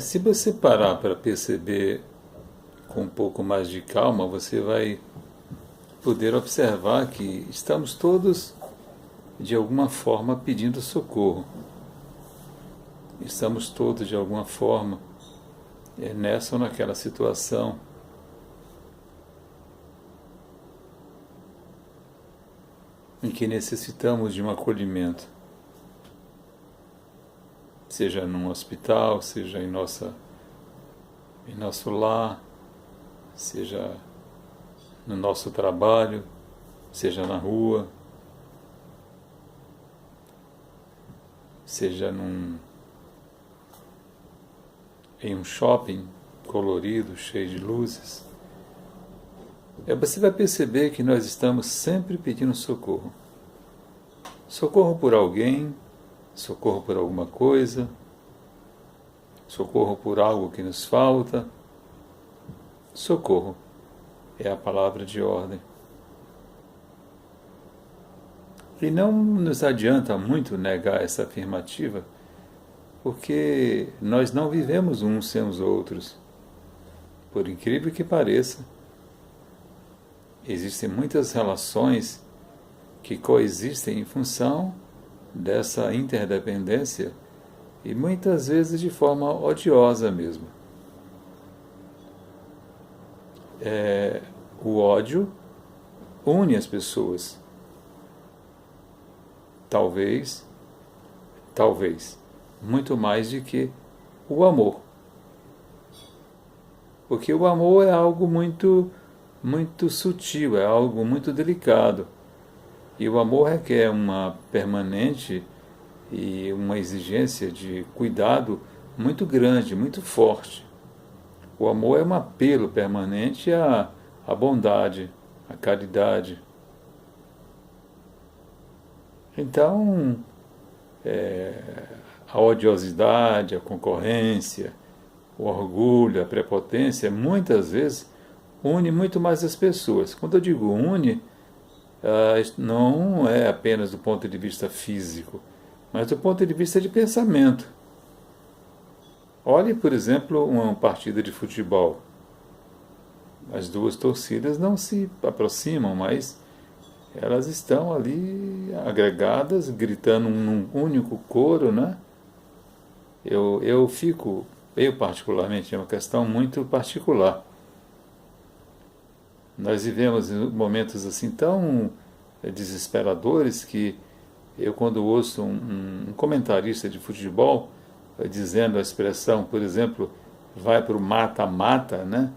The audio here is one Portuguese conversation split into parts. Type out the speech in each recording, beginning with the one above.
Se você parar para perceber com um pouco mais de calma, você vai poder observar que estamos todos, de alguma forma, pedindo socorro. Estamos todos, de alguma forma, nessa ou naquela situação. Em que necessitamos de um acolhimento, seja num hospital, seja em nosso lar, seja no nosso trabalho, seja na rua, seja em um shopping colorido, cheio de luzes. Você vai perceber que nós estamos sempre pedindo socorro. Socorro por alguém, socorro por alguma coisa, socorro por algo que nos falta. Socorro é a palavra de ordem. E não nos adianta muito negar essa afirmativa, porque nós não vivemos uns sem os outros. Por incrível que pareça, existem muitas relações que coexistem em função dessa interdependência e muitas vezes de forma odiosa mesmo. O ódio une as pessoas. Talvez, muito mais do que o amor. Porque o amor é algo muito sutil, é algo muito delicado. E o amor requer uma permanente e uma exigência de cuidado muito grande, muito forte. O amor é um apelo permanente à bondade, à caridade. Então, a odiosidade, a concorrência, o orgulho, a prepotência, muitas vezes une muito mais as pessoas. Quando eu digo une, não é apenas do ponto de vista físico, mas do ponto de vista de pensamento. Olhe, por exemplo, uma partida de futebol. As duas torcidas não se aproximam, mas elas estão ali agregadas, gritando num único coro, né? Eu particularmente, é uma questão muito particular. Nós vivemos momentos assim tão desesperadores que eu, quando ouço um comentarista de futebol dizendo a expressão, por exemplo, vai para o mata-mata, né?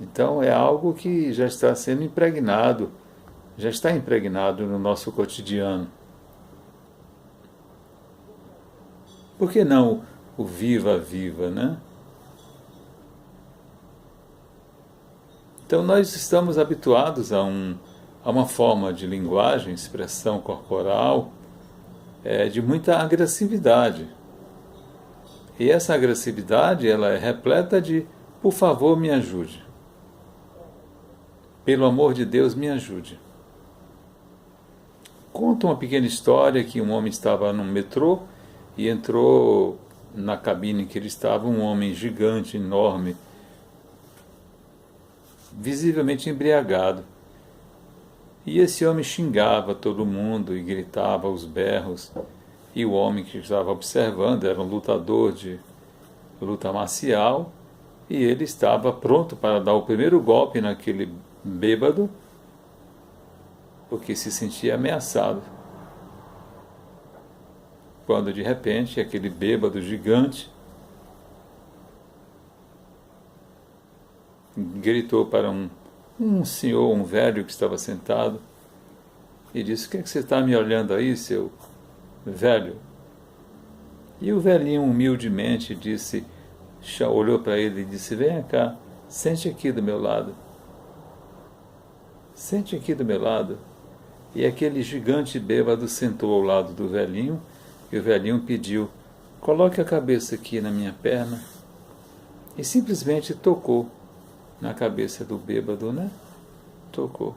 Então é algo que já está sendo impregnado, já está impregnado no nosso cotidiano. Por que não o viva-viva, né? Então nós estamos habituados a uma forma de linguagem, expressão corporal, de muita agressividade. E essa agressividade, ela é repleta de, por favor, me ajude. Pelo amor de Deus, me ajude. Conta uma pequena história que um homem estava no metrô e entrou na cabine em que ele estava um homem gigante, enorme, visivelmente embriagado. E esse homem xingava todo mundo e gritava aos berros. E o homem que estava observando era um lutador de luta marcial e ele estava pronto para dar o primeiro golpe naquele bêbado, porque se sentia ameaçado. Quando de repente aquele bêbado gigante gritou para um senhor, um velho que estava sentado, e disse: "O que é que você está me olhando aí, seu velho?" E o velhinho humildemente disse, olhou para ele e disse: "Venha cá, sente aqui do meu lado. Sente aqui do meu lado." E aquele gigante bêbado sentou ao lado do velhinho, e o velhinho pediu: "Coloque a cabeça aqui na minha perna." E simplesmente tocou na cabeça do bêbado, né? Tocou.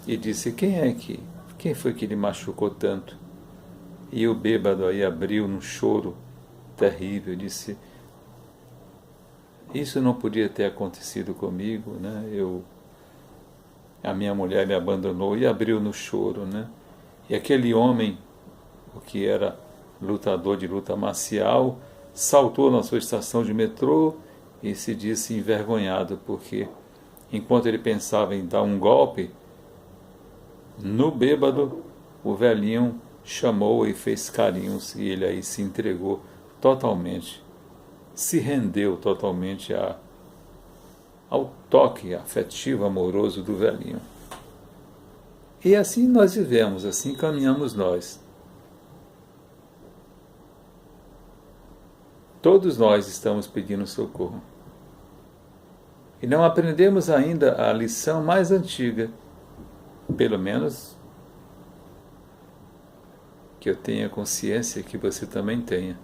E disse: Quem foi que lhe machucou tanto?" E o bêbado aí abriu num choro terrível. Eu disse, isso não podia ter acontecido comigo, né? A minha mulher me abandonou e abriu no choro, né? E aquele homem, o que era lutador de luta marcial, saltou na sua estação de metrô e se disse envergonhado, porque enquanto ele pensava em dar um golpe, no bêbado, o velhinho chamou e fez carinhos e ele aí se entregou totalmente, se rendeu totalmente ao toque afetivo, amoroso do velhinho. E assim nós vivemos, assim caminhamos nós. Todos nós estamos pedindo socorro. E não aprendemos ainda a lição mais antiga, pelo menos que eu tenha consciência que você também tenha,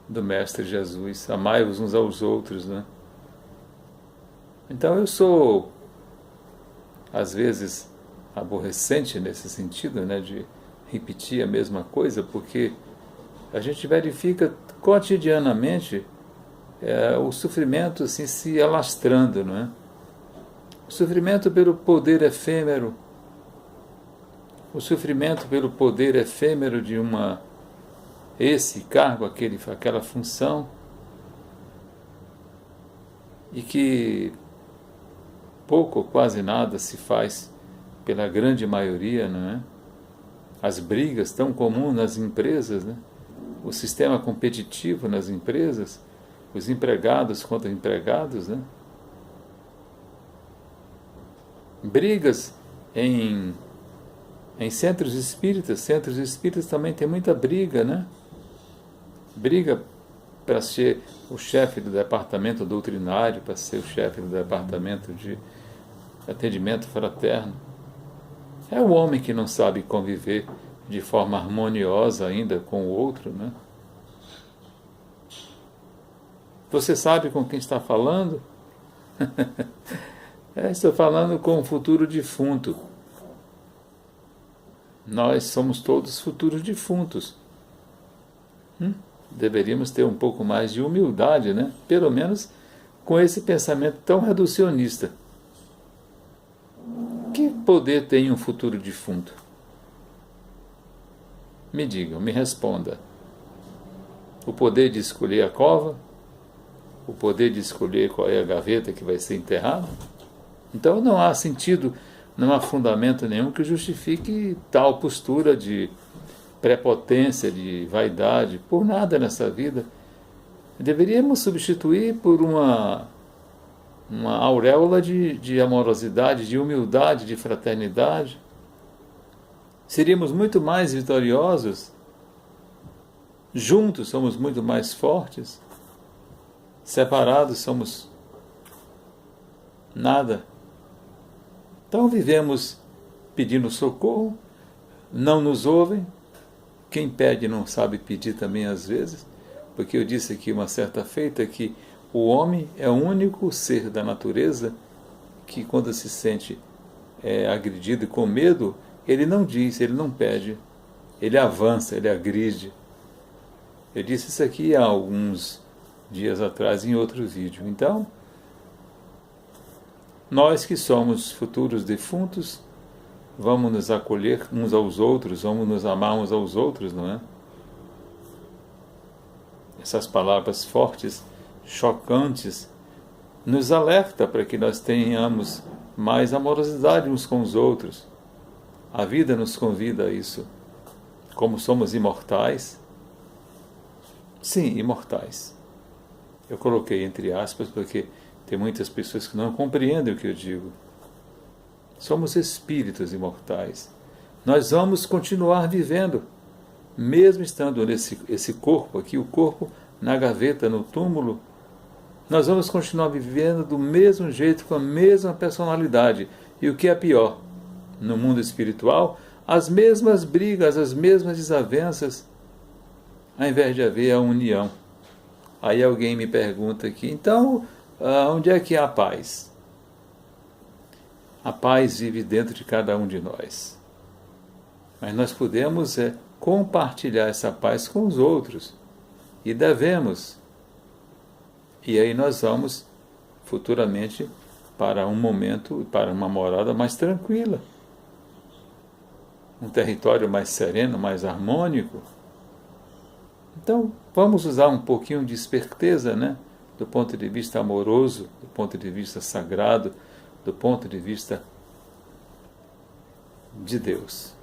do Mestre Jesus. Amai-vos uns aos outros, né? Então eu sou, às vezes, aborrecente nesse sentido, né, de repetir a mesma coisa, porque a gente verifica cotidianamente o sofrimento assim, se alastrando, não é? O sofrimento pelo poder efêmero, o sofrimento pelo poder efêmero de esse cargo, aquela função, e que pouco ou quase nada se faz pela grande maioria, não é? As brigas tão comuns nas empresas, né? O sistema competitivo nas empresas, os empregados contra empregados, né? Brigas em centros espíritas também tem muita briga, né? Briga para ser o chefe do departamento doutrinário, para ser o chefe do departamento de atendimento fraterno. É o homem que não sabe conviver de forma harmoniosa ainda com o outro, né? Você sabe com quem está falando? Estou falando com o futuro defunto. Nós somos todos futuros defuntos. Deveríamos ter um pouco mais de humildade, né? Pelo menos com esse pensamento tão reducionista. Que poder tem um futuro defunto? Me digam, me responda. O poder de escolher a cova? O poder de escolher qual é a gaveta que vai ser enterrada? Então não há sentido, não há fundamento nenhum que justifique tal postura de prepotência, de vaidade, por nada nessa vida. Deveríamos substituir por uma auréola de amorosidade, de humildade, de fraternidade. Seríamos muito mais vitoriosos. Juntos somos muito mais fortes. Separados somos nada. Então vivemos pedindo socorro, não nos ouvem. Quem pede não sabe pedir também às vezes, porque eu disse aqui uma certa feita que o homem é o único ser da natureza que quando se sente agredido e com medo, ele não diz, ele não pede, ele avança, ele agride. Eu disse isso aqui há alguns dias atrás em outro vídeo. Então, nós que somos futuros defuntos, vamos nos acolher uns aos outros, vamos nos amar uns aos outros, não é? Essas palavras fortes, chocantes, nos alerta para que nós tenhamos mais amorosidade uns com os outros. A vida nos convida a isso. Como somos imortais, sim, imortais. Eu coloquei entre aspas porque tem muitas pessoas que não compreendem o que eu digo. Somos espíritos imortais. Nós vamos continuar vivendo, mesmo estando esse corpo aqui, o corpo na gaveta, no túmulo. Nós vamos continuar vivendo do mesmo jeito, com a mesma personalidade. E o que é pior, no mundo espiritual, as mesmas brigas, as mesmas desavenças, ao invés de haver a união. Aí alguém me pergunta aqui, então, onde é que há a paz? A paz vive dentro de cada um de nós. Mas nós podemos compartilhar essa paz com os outros. e devemos. E aí nós vamos futuramente para um momento, para uma morada mais tranquila, um território mais sereno, mais harmônico. Então, vamos usar um pouquinho de esperteza, né? Do ponto de vista amoroso, do ponto de vista sagrado, do ponto de vista de Deus.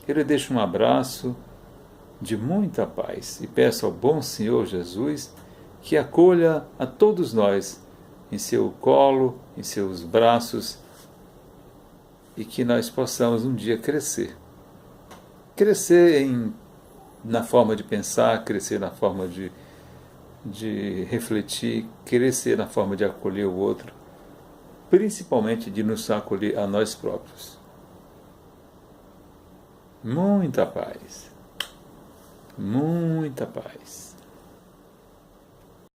Eu lhe deixo um abraço de muita paz e peço ao bom Senhor Jesus que acolha a todos nós em seu colo, em seus braços, e que nós possamos um dia crescer. Crescer na forma de pensar, crescer na forma de refletir, crescer na forma de acolher o outro, principalmente de nos acolher a nós próprios. Muita paz. Muita paz.